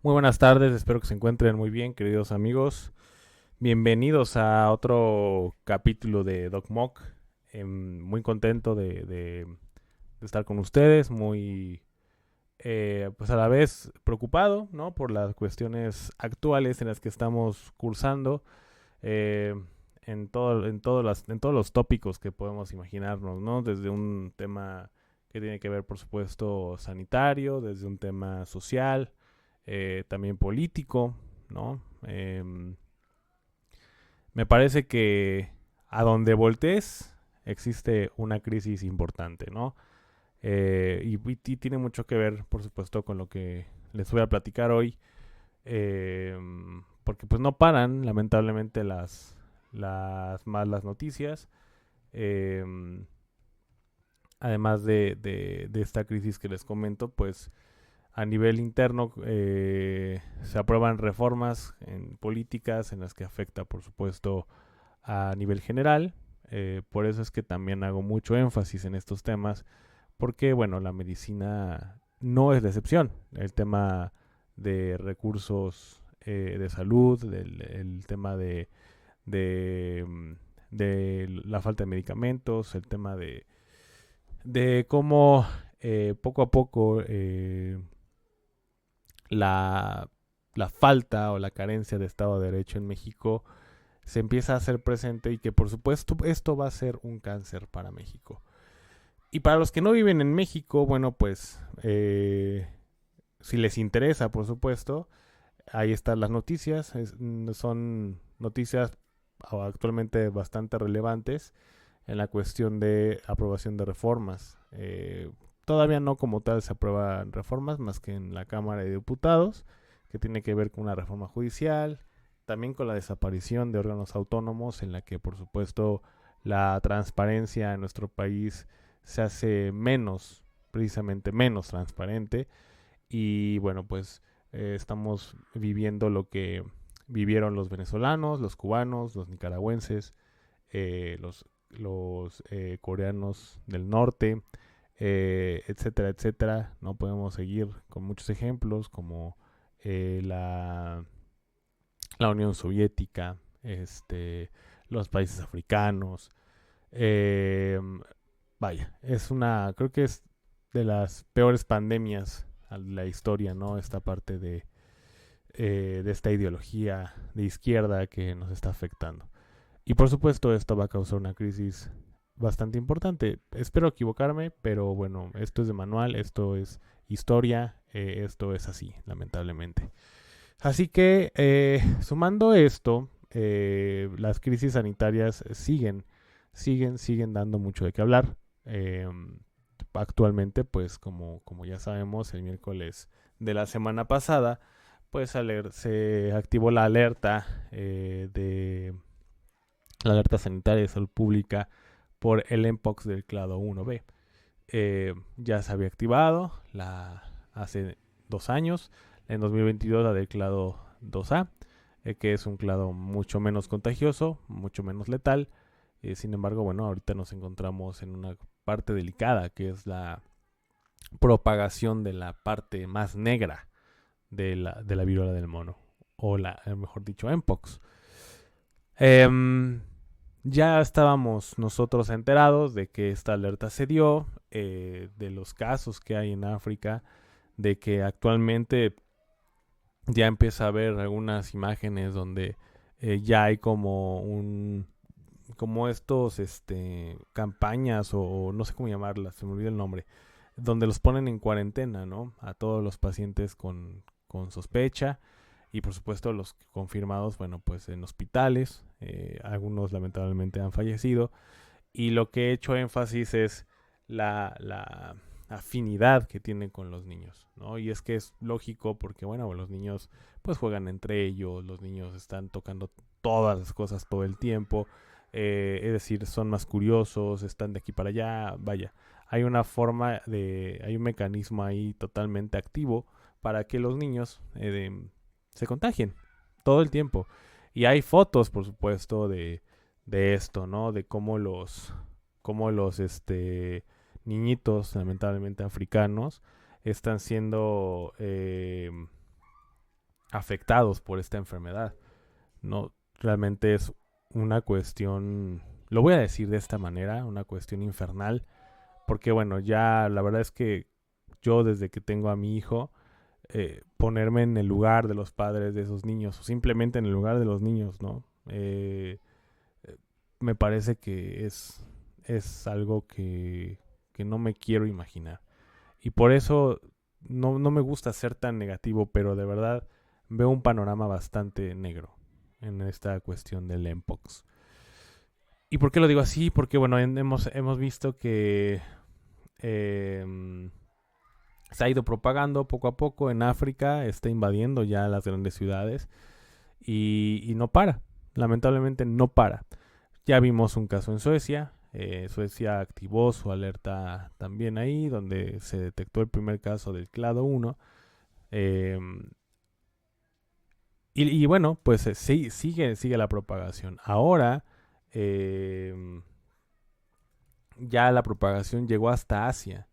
Muy buenas tardes, espero que se encuentren muy bien, queridos amigos. Bienvenidos a otro capítulo de Doc Mock. Muy contento de estar con ustedes, muy pues a la vez preocupado, ¿no? Por las cuestiones actuales en las que estamos cursando, eh, en todos los tópicos que podemos imaginarnos, ¿no? Desde un tema que tiene que ver, por supuesto, sanitario, desde un tema social, también político, ¿no? Me parece que a donde voltees existe una crisis importante, ¿no? Y tiene mucho que ver, por supuesto, con lo que les voy a platicar hoy, eh, porque pues no paran, lamentablemente, las malas noticias. Eh, Además de esta crisis que les comento, pues a nivel interno se aprueban reformas en políticas en las que afecta, por supuesto, a nivel general. Por eso es que también hago mucho énfasis en estos temas, porque, bueno, la medicina no es la excepción. El tema de recursos de salud, el tema de, de la falta de medicamentos, el tema de cómo poco a poco la, la falta o la carencia de Estado de Derecho en México se empieza a hacer presente y que por supuesto esto va a ser un cáncer para México. Y para los que no viven en México, bueno, pues si les interesa, por supuesto, ahí están las noticias. Son noticias actualmente bastante relevantes en la cuestión de aprobación de reformas. Todavía no como tal se aprueban reformas más que en la Cámara de Diputados, que tiene que ver con una reforma judicial, también con la desaparición de órganos autónomos, en la que por supuesto la transparencia en nuestro país se hace menos, precisamente menos transparente. Y bueno, pues estamos viviendo lo que vivieron los venezolanos, los cubanos, los nicaragüenses, los coreanos del norte, etcétera, etcétera. No podemos seguir con muchos ejemplos como eh, la, la Unión Soviética, los países africanos. Eh, Vaya, creo que es de las peores pandemias de la historia, ¿no? Esta parte de esta ideología de izquierda que nos está afectando. Y por supuesto esto va a causar una crisis bastante importante. Espero equivocarme, pero bueno, esto es de manual, esto es historia, esto es así, lamentablemente. Así que sumando esto, las crisis sanitarias siguen dando mucho de qué hablar. Eh, Actualmente, pues como ya sabemos, el miércoles de la semana pasada, pues se activó la alerta sanitaria de salud pública por el Mpox del clado 1B. Ya se había activado hace 2 años, en 2022 la del clado 2A, que es un clado mucho menos contagioso, mucho menos letal. Sin embargo, bueno, ahorita nos encontramos en una parte delicada, que es la propagación de la parte más negra de la viruela del mono, o mejor dicho, Mpox. Em, ya estábamos nosotros enterados de que esta alerta se dio, de los casos que hay en África, de que actualmente ya empieza a haber algunas imágenes donde ya hay como estos, campañas o no sé cómo llamarlas, se me olvida el nombre, donde los ponen en cuarentena, ¿no? A todos los pacientes con sospecha y por supuesto los confirmados, bueno, pues en hospitales, algunos lamentablemente han fallecido y lo que he hecho énfasis es la afinidad que tienen con los niños, ¿no? Y es que es lógico porque, bueno, los niños pues juegan entre ellos, los niños están tocando todas las cosas todo el tiempo, es decir, son más curiosos, están de aquí para allá, vaya, hay un mecanismo ahí totalmente activo para que los niños se contagien todo el tiempo. Y hay fotos, por supuesto, de esto, ¿no? De cómo los niñitos, lamentablemente africanos, están siendo afectados por esta enfermedad. No, realmente es una cuestión, lo voy a decir de esta manera, una cuestión infernal, porque bueno, ya la verdad es que yo desde que tengo a mi hijo, ponerme en el lugar de los padres de esos niños, o simplemente en el lugar de los niños, ¿no? Me parece que es algo que no me quiero imaginar. Y por eso no me gusta ser tan negativo, pero de verdad veo un panorama bastante negro en esta cuestión del Mpox. ¿Y por qué lo digo así? Porque bueno, hemos visto que eh, se ha ido propagando poco a poco en África, está invadiendo ya las grandes ciudades y no para, lamentablemente no para. Ya vimos un caso en Suecia, Suecia activó su alerta también ahí, donde se detectó el primer caso del clado 1. Eh, y bueno, pues sí, sigue la propagación. Ahora eh, ya la propagación llegó hasta Asia,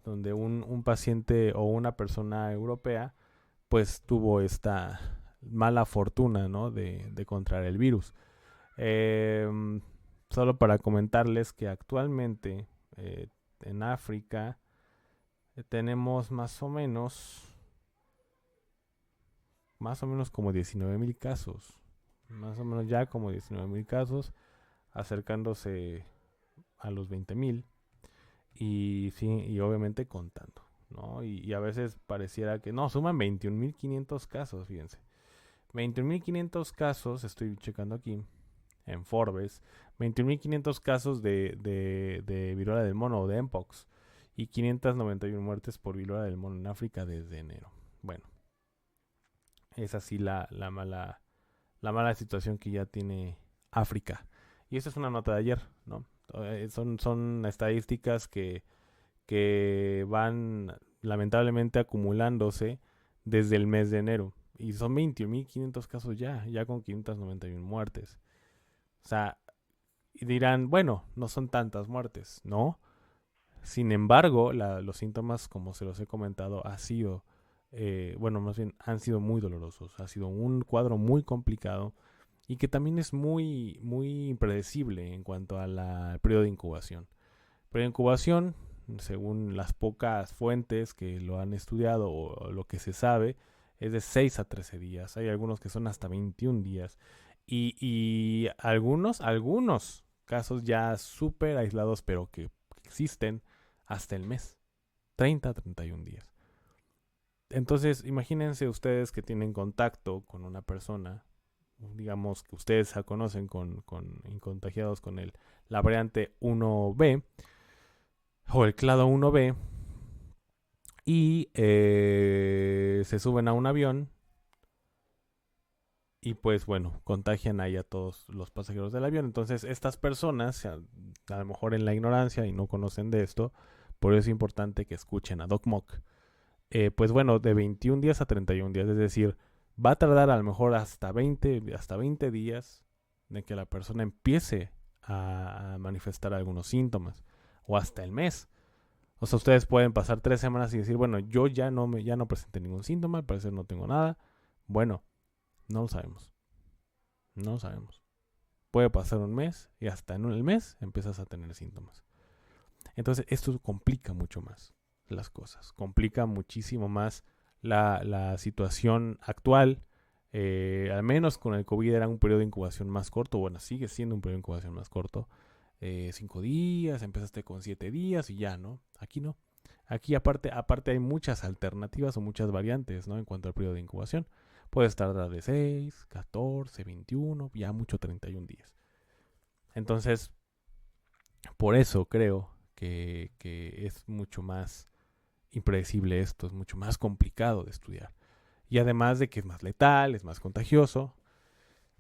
donde un paciente o una persona europea pues tuvo esta mala fortuna, ¿no? de contraer el virus. Eh, Solo para comentarles que actualmente en África tenemos más o menos como 19,000 casos. Más o menos ya como 19,000 casos, acercándose a los 20,000. Y sí, y obviamente contando, ¿no? Y a veces pareciera que no, suman 21,500 casos, fíjense. 21,500 casos, estoy checando aquí en Forbes, 21,500 casos de viruela del mono o de Mpox y 591 muertes por viruela del mono en África desde enero. Bueno, es así la mala situación que ya tiene África. Y esta es una nota de ayer, ¿no? Son estadísticas que van lamentablemente acumulándose desde el mes de enero. Y son 21,500 casos ya con 591 muertes. O sea, y dirán, bueno, no son tantas muertes, ¿no? Sin embargo, los síntomas, como se los he comentado, bueno, más bien han sido muy dolorosos. Ha sido un cuadro muy complicado y que también es muy, muy impredecible en cuanto al periodo de incubación. El periodo de incubación, según las pocas fuentes que lo han estudiado o lo que se sabe, es de 6 a 13 días. Hay algunos que son hasta 21 días. Y algunos casos ya súper aislados, pero que existen hasta el mes, 30 a 31 días. Entonces, imagínense ustedes que tienen contacto con una persona, digamos que ustedes se conocen con contagiados con la variante 1B o el clado 1B y se suben a un avión y pues bueno, contagian ahí a todos los pasajeros del avión. Entonces estas personas, a lo mejor en la ignorancia y no conocen de esto, por eso es importante que escuchen a Doc Mock. Pues bueno, de 21 días a 31 días, es decir, va a tardar a lo mejor hasta 20 días de que la persona empiece a manifestar algunos síntomas, o hasta el mes. O sea, ustedes pueden pasar 3 semanas y decir, bueno, yo ya no presenté ningún síntoma, al parecer no tengo nada. Bueno, no lo sabemos. No lo sabemos. Puede pasar un mes y hasta en el mes empiezas a tener síntomas. Entonces, esto complica mucho más las cosas. Complica muchísimo más la situación actual. Al menos con el COVID era un periodo de incubación más corto. Bueno, sigue siendo un periodo de incubación más corto. 5 días, empezaste con 7 días y ya, ¿no? Aquí no. Aquí aparte hay muchas alternativas o muchas variantes, ¿no? En cuanto al periodo de incubación. Puedes tardar de 6, 14, 21, ya mucho 31 días. Entonces, por eso creo que es mucho más impredecible esto, es mucho más complicado de estudiar. Y además de que es más letal, es más contagioso.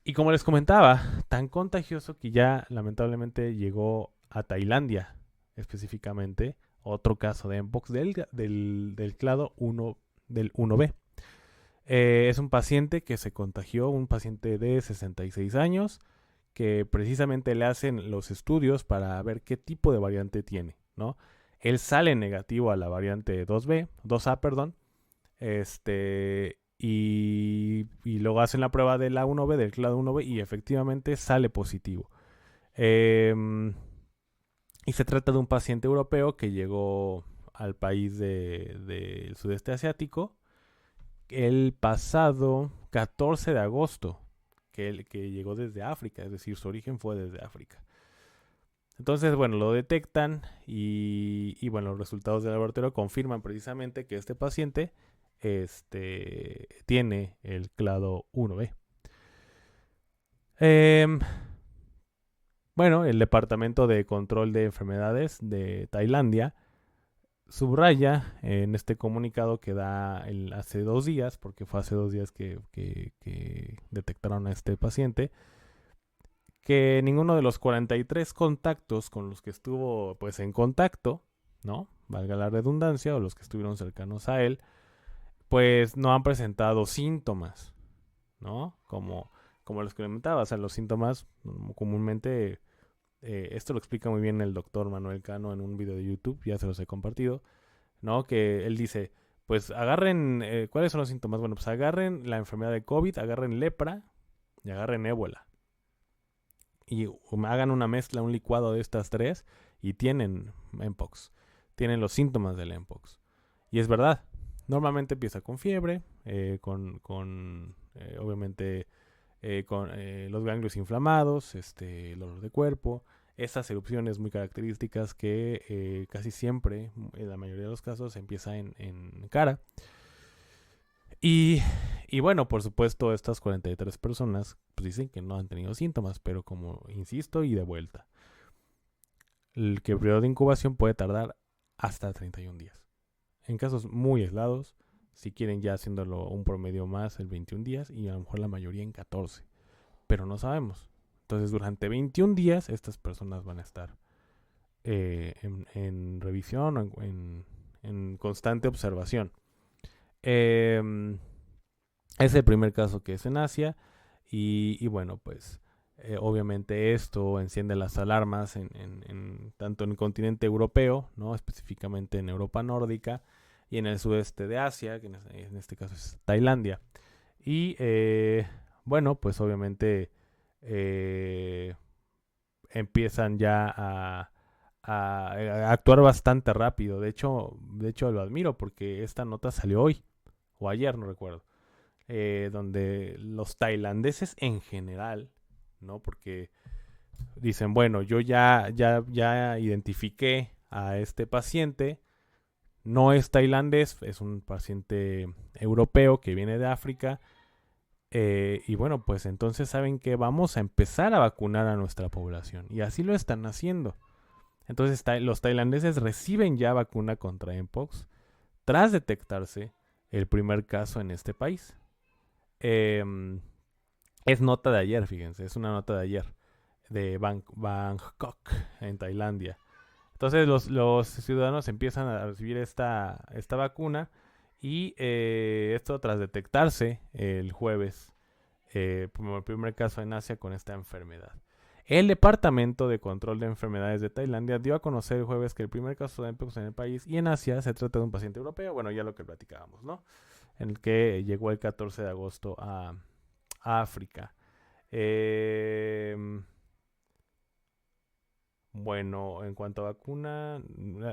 Y como les comentaba, tan contagioso que ya lamentablemente llegó a Tailandia, específicamente, otro caso de Mpox del clado 1, del 1B. Es un paciente que se contagió, un paciente de 66 años, que precisamente le hacen los estudios para ver qué tipo de variante tiene, ¿no? Él sale negativo a la variante 2A, perdón, Y luego hacen la prueba de la 1B, del clado 1B, y efectivamente sale positivo. Em, y se trata de un paciente europeo que llegó al país del sudeste asiático el pasado 14 de agosto, que llegó desde África, es decir, su origen fue desde África. Entonces, bueno, lo detectan y bueno, los resultados del laboratorio confirman precisamente que este paciente tiene el clado 1B. Em, bueno, el Departamento de Control de Enfermedades de Tailandia subraya en este comunicado que da hace 2 días, porque fue hace 2 días que detectaron a este paciente, que ninguno de los 43 contactos con los que estuvo pues en contacto, ¿no? Valga la redundancia, o los que estuvieron cercanos a él, pues no han presentado síntomas, ¿no? Como les comentaba, o sea, los síntomas comúnmente, esto lo explica muy bien el doctor Manuel Cano en un video de YouTube, ya se los he compartido, ¿no? Que él dice, pues agarren, ¿cuáles son los síntomas? Bueno, pues agarren la enfermedad de COVID, agarren lepra y agarren ébola. Y hagan una mezcla, un licuado de estas tres y tienen Mpox. Tienen los síntomas del Mpox. Y es verdad, normalmente empieza con fiebre, obviamente con los ganglios inflamados, el dolor de cuerpo, esas erupciones muy características que casi siempre, en la mayoría de los casos, empieza en cara. Y, y bueno, por supuesto, estas 43 personas pues dicen que no han tenido síntomas, pero como insisto y de vuelta, el que el periodo de incubación puede tardar hasta 31 días. En casos muy aislados, si quieren ya haciéndolo un promedio más, el 21 días, y a lo mejor la mayoría en 14. Pero no sabemos. Entonces, durante 21 días, estas personas van a estar en revisión o en constante observación. Es el primer caso que es en Asia y bueno, pues obviamente esto enciende las alarmas tanto en el continente europeo, ¿no? Específicamente en Europa nórdica y en el sudeste de Asia, que en este caso es Tailandia. Y bueno, pues obviamente eh, empiezan ya a actuar bastante rápido. De hecho lo admiro porque esta nota salió hoy o ayer, no recuerdo. Donde los tailandeses en general, ¿no? Porque dicen, bueno, yo ya identifiqué a este paciente, no es tailandés, es un paciente europeo que viene de África, y bueno, pues entonces saben que vamos a empezar a vacunar a nuestra población, y así lo están haciendo. Entonces los tailandeses reciben ya vacuna contra Mpox tras detectarse el primer caso en este país. Eh, es nota de ayer, fíjense, es una nota de ayer, de Bangkok, en Tailandia. Entonces los ciudadanos empiezan a recibir esta vacuna y esto tras detectarse el jueves, como el primer caso en Asia con esta enfermedad. El Departamento de Control de Enfermedades de Tailandia dio a conocer el jueves que el primer caso de Mpox en el país y en Asia se trata de un paciente europeo, bueno, ya lo que platicábamos, ¿no? En el que llegó el 14 de agosto a África. Eh, bueno, en cuanto a vacuna,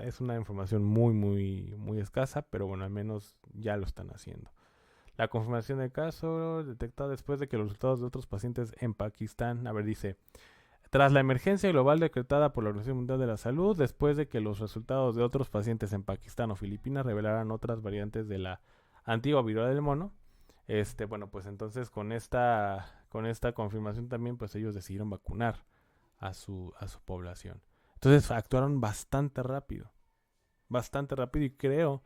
es una información muy, muy, muy escasa, pero bueno, al menos ya lo están haciendo. La confirmación del caso detectada después de que los resultados de otros pacientes en Pakistán, a ver, dice, tras la emergencia global decretada por la Organización Mundial de la Salud, después de que los resultados de otros pacientes en Pakistán o Filipinas revelaran otras variantes de la antigua viruela del mono, bueno, pues entonces con esta confirmación también, pues ellos decidieron vacunar a su población. Entonces actuaron bastante rápido y creo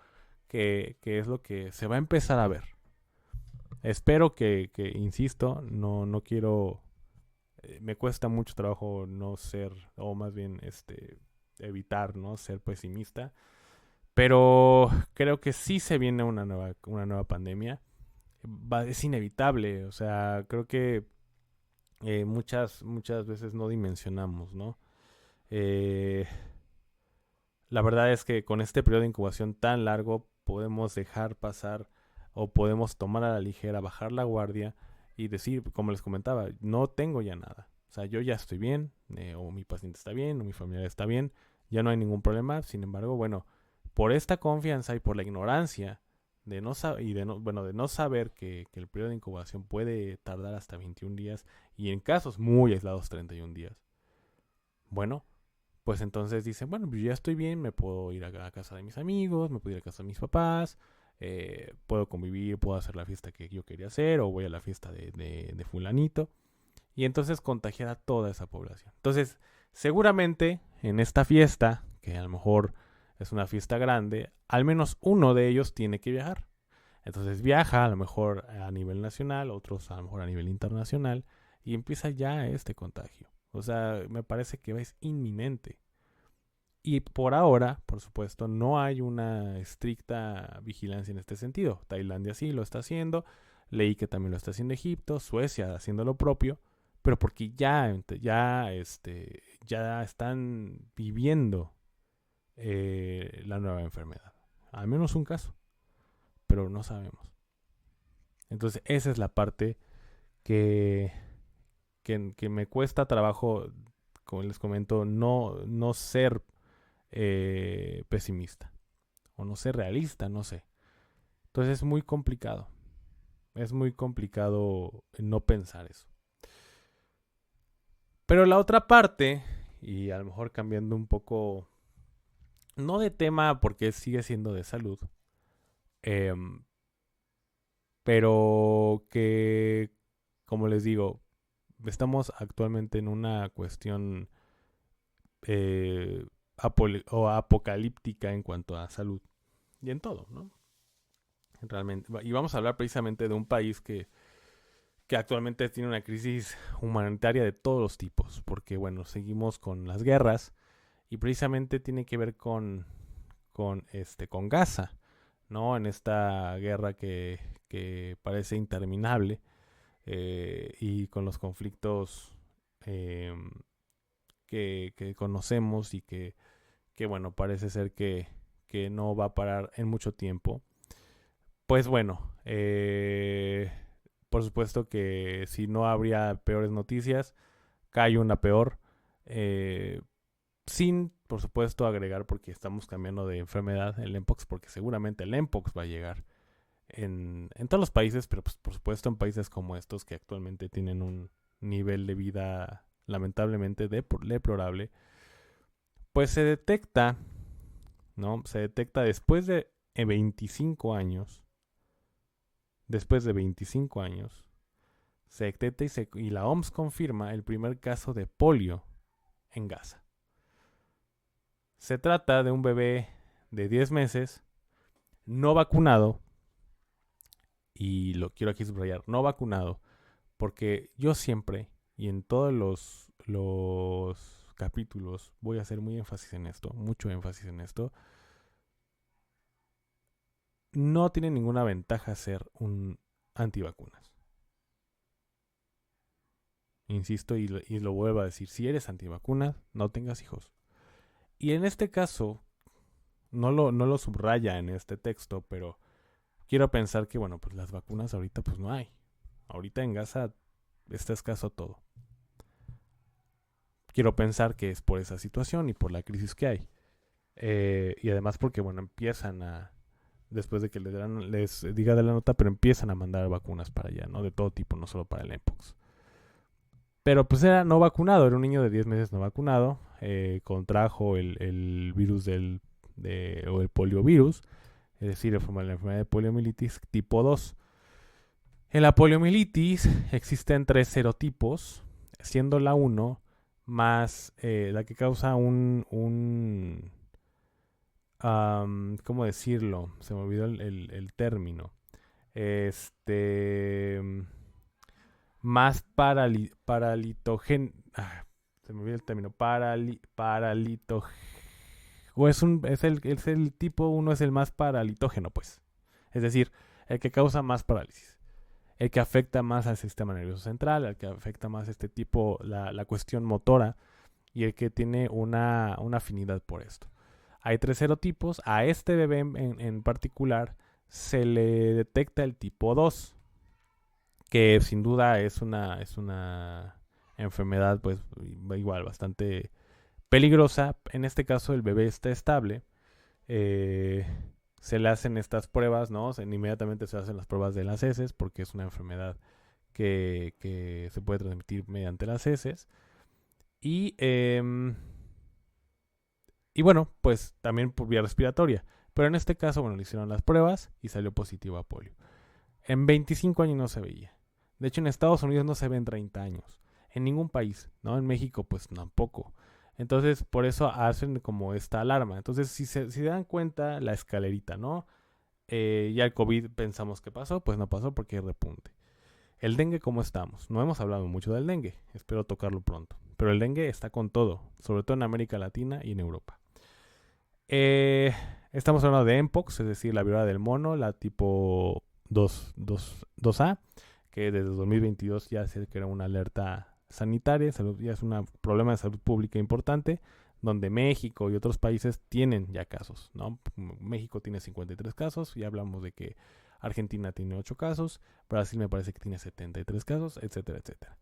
que es lo que se va a empezar a ver. Espero que insisto, no quiero, me cuesta mucho trabajo no ser, o más bien evitar, ¿no? Ser pesimista, pero creo que sí se viene una nueva pandemia. Es inevitable, o sea, creo que muchas veces no dimensionamos, ¿no? Eh, la verdad es que con este periodo de incubación tan largo podemos dejar pasar o podemos tomar a la ligera, bajar la guardia y decir, como les comentaba, no tengo ya nada. O sea, yo ya estoy bien, o mi paciente está bien, o mi familiar está bien, ya no hay ningún problema. Sin embargo, bueno, por esta confianza y por la ignorancia de no de no saber que el periodo de incubación puede tardar hasta 21 días y en casos muy aislados 31 días. Bueno, pues entonces dicen, bueno, pues ya estoy bien, me puedo ir a casa de mis amigos, me puedo ir a casa de mis papás, puedo convivir, puedo hacer la fiesta que yo quería hacer o voy a la fiesta de fulanito. Y entonces contagiar a toda esa población. Entonces, seguramente en esta fiesta, que a lo mejor es una fiesta grande, al menos uno de ellos tiene que viajar. Entonces viaja a lo mejor a nivel nacional, otros a lo mejor a nivel internacional, y empieza ya este contagio. O sea, me parece que es inminente. Y por ahora, por supuesto, no hay una estricta vigilancia en este sentido. Tailandia sí lo está haciendo, leí que también lo está haciendo Egipto, Suecia haciendo lo propio, pero porque ya están viviendo la nueva enfermedad. Al menos un caso, pero no sabemos. Entonces esa es la parte que, que me cuesta trabajo, como les comento, no ser pesimista o no ser realista, no sé. Entonces es muy complicado. Es muy complicado no pensar eso. Pero la otra parte, y a lo mejor cambiando un poco, no de tema porque sigue siendo de salud, pero que, como les digo, estamos actualmente en una cuestión apocalíptica en cuanto a salud y en todo, ¿no? Realmente. Y vamos a hablar precisamente de un país que actualmente tiene una crisis humanitaria de todos los tipos, porque bueno, seguimos con las guerras y precisamente tiene que ver con Gaza, ¿no? En esta guerra que parece interminable y con los conflictos eh, que conocemos y que bueno, parece ser que no va a parar en mucho tiempo. Pues bueno, por supuesto que si no habría peores noticias, cae una peor. Eh, Sin, por supuesto, agregar, porque estamos cambiando de enfermedad, el Mpox, porque seguramente el Mpox va a llegar en todos los países, pero pues, por supuesto en países como estos que actualmente tienen un nivel de vida lamentablemente deplorable, pues se detecta, ¿no? Se detecta después de 25 años, después de 25 años, se detecta y la OMS confirma el primer caso de polio en Gaza. Se trata de un bebé de 10 meses, no vacunado, y lo quiero aquí subrayar, no vacunado, porque yo siempre, y en todos los capítulos, voy a hacer muy énfasis en esto, mucho énfasis en esto, no tiene ninguna ventaja ser un antivacunas. Insisto y lo vuelvo a decir, si eres antivacunas, no tengas hijos. Y en este caso, no lo subraya en este texto, pero quiero pensar que, bueno, pues las vacunas ahorita pues no hay. Ahorita en Gaza está escaso todo. Quiero pensar que es por esa situación y por la crisis que hay. Y además porque, bueno, empiezan a, después de que les diga de la nota, pero empiezan a mandar vacunas para allá, ¿no? De todo tipo, no solo para el Mpox. Pero pues era no vacunado, era un niño de 10 meses no vacunado, contrajo el virus o el poliovirus, es decir, la enfermedad de poliomielitis tipo 2. En la poliomielitis existen 3 serotipos, siendo la 1 más la que causa ¿cómo decirlo? Se me olvidó el término. Más se me olvidó el término. O es el tipo 1 es el más paralitógeno, pues. Es decir, el que causa más parálisis. El que afecta más al sistema nervioso central, el que afecta más este tipo, la cuestión motora, y el que tiene una afinidad por esto. Hay 3 serotipos. A este bebé en particular se le detecta el tipo 2, que sin duda es una enfermedad pues igual bastante peligrosa. En este caso el bebé está estable. eh, Se le hacen estas pruebas, ¿no? Inmediatamente se hacen las pruebas de las heces porque es una enfermedad que se puede transmitir mediante las heces. Y, y bueno, pues también por vía respiratoria. Pero en este caso, bueno, le hicieron las pruebas y salió positivo a polio. En 25 años no se veía. De hecho, en Estados Unidos no se ve en 30 años. En ningún país, ¿no? En México, pues tampoco. Entonces, por eso hacen como esta alarma. Entonces, si dan cuenta, la escalerita, ¿no? Ya el COVID pensamos que pasó, pues no pasó porque hay repunte. El dengue, ¿cómo estamos? No hemos hablado mucho del dengue, espero tocarlo pronto. Pero el dengue está con todo, sobre todo en América Latina y en Europa. Eh, Estamos hablando de Mpox, es decir, la viruela del mono, la tipo 2A, que desde 2022 ya se creó una alerta sanitaria, ya es un problema de salud pública importante, donde México y otros países tienen ya casos, ¿no? México tiene 53 casos, ya hablamos de que Argentina tiene 8 casos, Brasil me parece que tiene 73 casos, etcétera, etcétera.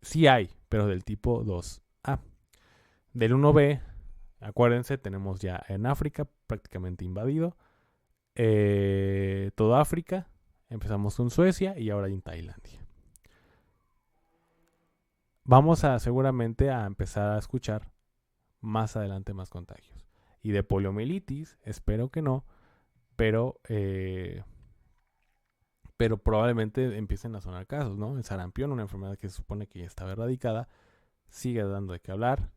Sí hay, pero del tipo 2A. Del 1B, acuérdense, tenemos ya en África prácticamente invadido. Toda África. Empezamos con Suecia y ahora en Tailandia. Vamos a seguramente a empezar a escuchar más adelante más contagios. Y de poliomielitis, espero que no, pero, pero probablemente empiecen a sonar casos, ¿no? El sarampión, una enfermedad que se supone que ya estaba erradicada, sigue dando de qué hablar.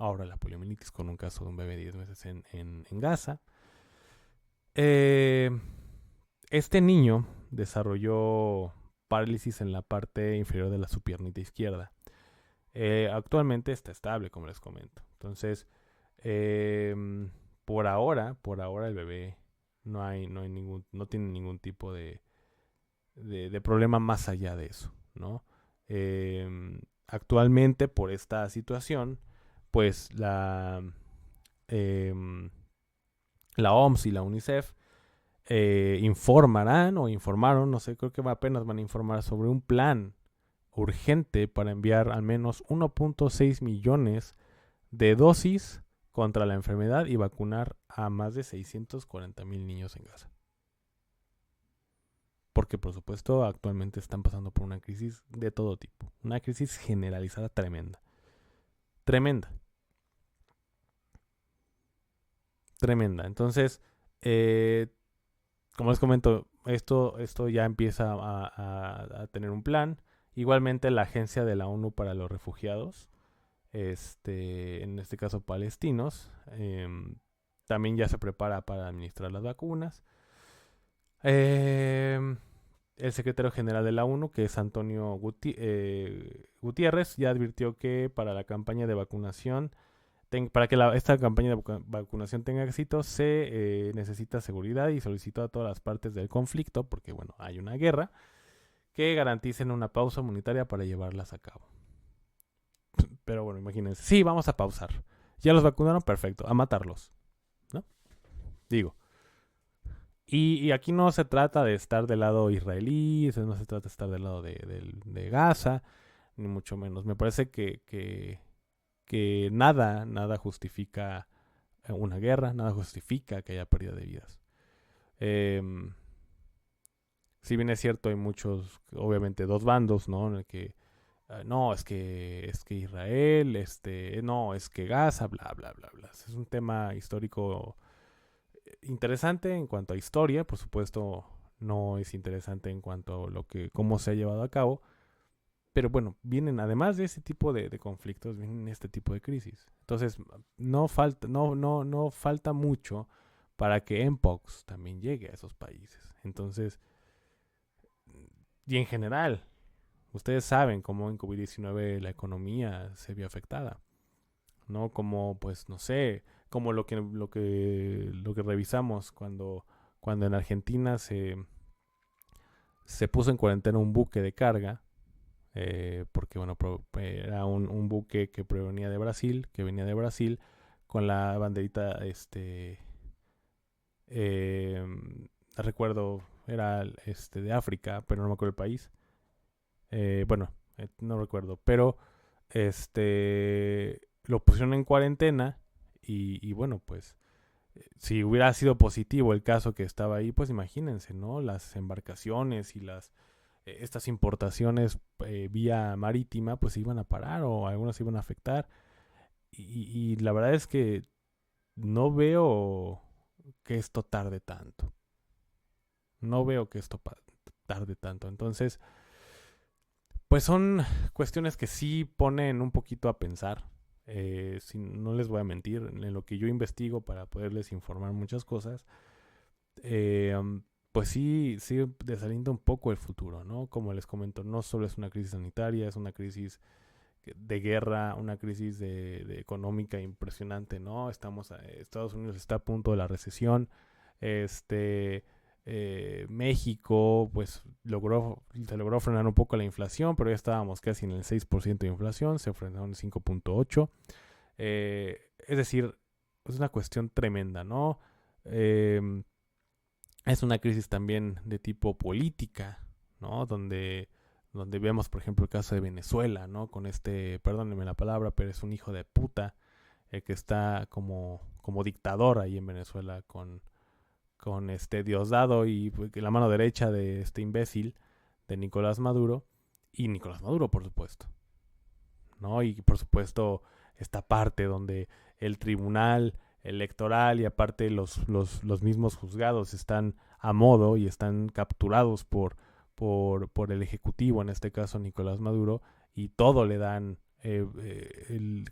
Ahora la poliomielitis con un caso de un bebé de 10 meses en Gaza. Eh, este niño desarrolló parálisis en la parte inferior de la su piernita izquierda. Actualmente está estable, como les comento. Entonces, eh, por ahora el bebé no tiene ningún tipo de problema más allá de eso, ¿no? Actualmente, por esta situación, pues la OMS y la UNICEF informarán o informaron, no sé, creo que apenas van a informar sobre un plan urgente para enviar al menos 1.6 millones de dosis contra la enfermedad y vacunar a más de 640,000 niños en Gaza. Porque por supuesto actualmente están pasando por una crisis de todo tipo, una crisis generalizada tremenda, tremenda, tremenda. Entonces, como les comento, esto ya empieza a tener un plan. Igualmente la Agencia de la ONU para los Refugiados, en este caso palestinos, también ya se prepara para administrar las vacunas. Eh, el secretario general de la ONU, que es Antonio Gutiérrez, ya advirtió que para la campaña de vacunación, para que esta campaña de vacunación tenga éxito, se necesita seguridad y solicitó a todas las partes del conflicto, porque bueno, hay una guerra, que garanticen una pausa humanitaria para llevarlas a cabo. Pero bueno, imagínense, sí, vamos a pausar. Ya los vacunaron, perfecto, a matarlos, ¿no? Digo. Y aquí no se trata de estar del lado israelí, no se trata de estar del lado de Gaza, ni mucho menos. Me parece que nada justifica una guerra, nada justifica que haya pérdida de vidas. Eh, si bien es cierto, hay muchos, obviamente, dos bandos, ¿no? En el que no, es que Israel, no, es que Gaza, bla, bla, bla, bla. Es un tema histórico interesante en cuanto a historia, por supuesto, no es interesante en cuanto a cómo se ha llevado a cabo. Pero bueno, vienen, además de ese tipo de conflictos, vienen este tipo de crisis. Entonces, no falta mucho para que Mpox también llegue a esos países. Entonces, y en general, ustedes saben cómo en COVID-19 la economía se vio afectada, ¿no? Como, pues, no sé, como lo que revisamos cuando en Argentina se puso en cuarentena un buque de carga, porque bueno, era un buque que provenía de Brasil, que venía de Brasil, con la banderita, eh, recuerdo, era de África, pero no me acuerdo el país. Bueno, no recuerdo, pero lo pusieron en cuarentena y bueno, pues si hubiera sido positivo el caso que estaba ahí, pues imagínense, ¿no? Las embarcaciones y estas importaciones vía marítima, pues se iban a parar o algunas se iban a afectar. Y la verdad es que no veo que esto tarde tanto. No veo que esto tarde tanto. Entonces, pues son cuestiones que sí ponen un poquito a pensar. Si no les voy a mentir, en lo que yo investigo para poderles informar muchas cosas, pues sí desalienta un poco el futuro, ¿no? Como les comento, no solo es una crisis sanitaria, es una crisis de guerra, una crisis de económica impresionante, ¿no? Estados Unidos está a punto de la recesión, este, México, pues se logró frenar un poco la inflación, pero ya estábamos casi en el 6% de inflación, se frenó en 5.8%, es decir, es una cuestión tremenda, ¿no? Es una crisis también de tipo política, ¿no? Donde vemos, por ejemplo, el caso de Venezuela, ¿no? Con perdónenme la palabra, pero es un hijo de puta, el que está como dictador ahí en Venezuela con Diosdado y pues, la mano derecha de este imbécil, de Nicolás Maduro, y Nicolás Maduro, por supuesto, ¿no? Y por supuesto, esta parte donde el tribunal electoral y aparte los mismos juzgados están a modo y están capturados por el Ejecutivo, en este caso Nicolás Maduro, y todo le dan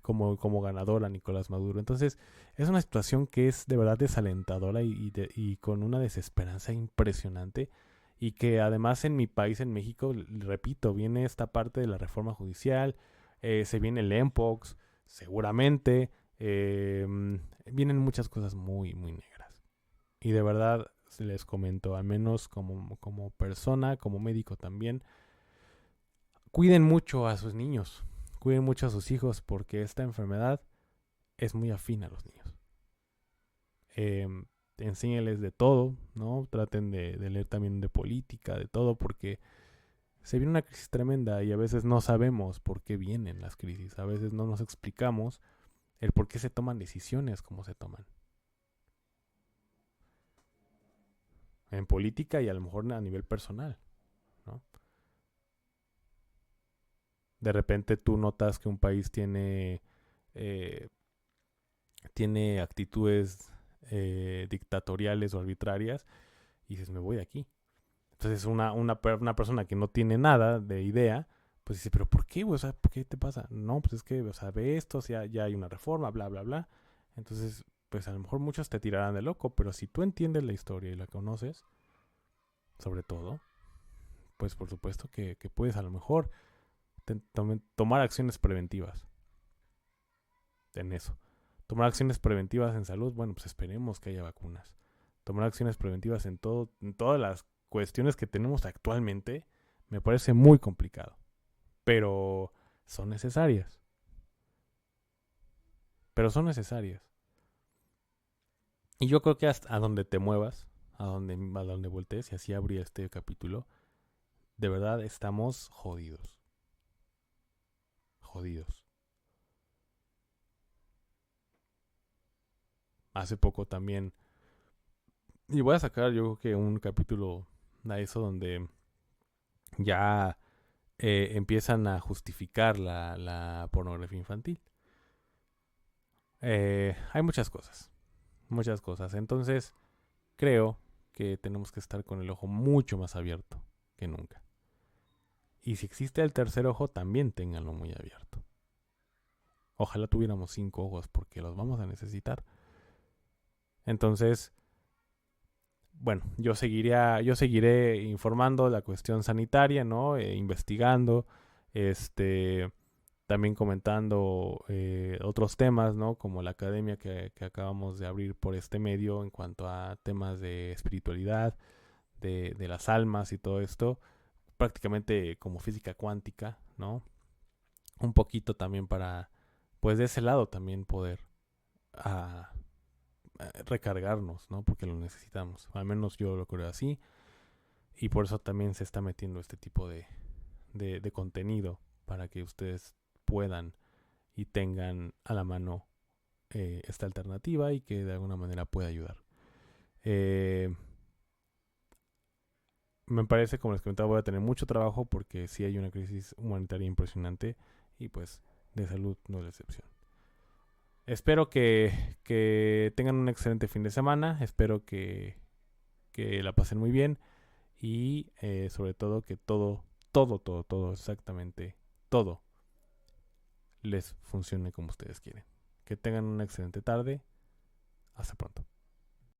como ganador a Nicolás Maduro. Entonces, es una situación que es de verdad desalentadora y con una desesperanza impresionante. Y que además en mi país, en México, repito, viene esta parte de la reforma judicial, se viene el MPOX, seguramente, vienen muchas cosas muy, muy negras. Y de verdad les comento, al menos como persona, como médico también, cuiden mucho a sus niños, cuiden mucho a sus hijos, porque esta enfermedad es muy afín a los niños. Eh, Enséñales de todo, ¿no? Traten de leer también de política, de todo, porque se viene una crisis tremenda y a veces no sabemos por qué vienen las crisis. A veces no nos explicamos el por qué se toman decisiones como se toman. En política y a lo mejor a nivel personal, ¿no? De repente tú notas que un país eh, tiene actitudes dictatoriales o arbitrarias y dices, me voy de aquí. Entonces una persona que no tiene nada de idea, pues dice, pero ¿por qué, güey? O sea, ¿por qué te pasa? No, pues es que, o sea, ve esto, o sea, ya hay una reforma, bla, bla, bla. Entonces, pues a lo mejor muchos te tirarán de loco, pero si tú entiendes la historia y la conoces, sobre todo, pues por supuesto que puedes a lo mejor tomar acciones preventivas en eso. Tomar acciones preventivas en salud, bueno, pues esperemos que haya vacunas. Tomar acciones preventivas en todas las cuestiones que tenemos actualmente, me parece muy complicado. Pero son necesarias. Pero son necesarias. Y yo creo que hasta a donde te muevas, a donde voltees, y así abrí este capítulo, de verdad estamos jodidos. Jodidos. Hace poco también. Y voy a sacar yo creo que un capítulo de eso donde ya empiezan a justificar la pornografía infantil. Hay muchas cosas. Muchas cosas. Entonces, creo que tenemos que estar con el ojo mucho más abierto que nunca. Y si existe el tercer ojo, también ténganlo muy abierto. Ojalá tuviéramos 5 ojos porque los vamos a necesitar. Entonces, bueno, yo seguiré informando la cuestión sanitaria, ¿no? Investigando, también comentando otros temas, ¿no? Como la academia que acabamos de abrir por este medio en cuanto a temas de espiritualidad, de las almas y todo esto, prácticamente como física cuántica, ¿no? Un poquito también para, pues de ese lado también poder ah, recargarnos, ¿no? Porque lo necesitamos. Al menos yo lo creo así. Y por eso también se está metiendo este tipo de contenido para que ustedes puedan y tengan a la mano esta alternativa y que de alguna manera pueda ayudar. Me parece, como les comentaba, voy a tener mucho trabajo porque sí hay una crisis humanitaria impresionante y pues de salud no es la excepción. Espero que tengan un excelente fin de semana, espero que la pasen muy bien y sobre todo que todo, exactamente todo les funcione como ustedes quieren. Que tengan una excelente tarde. Hasta pronto.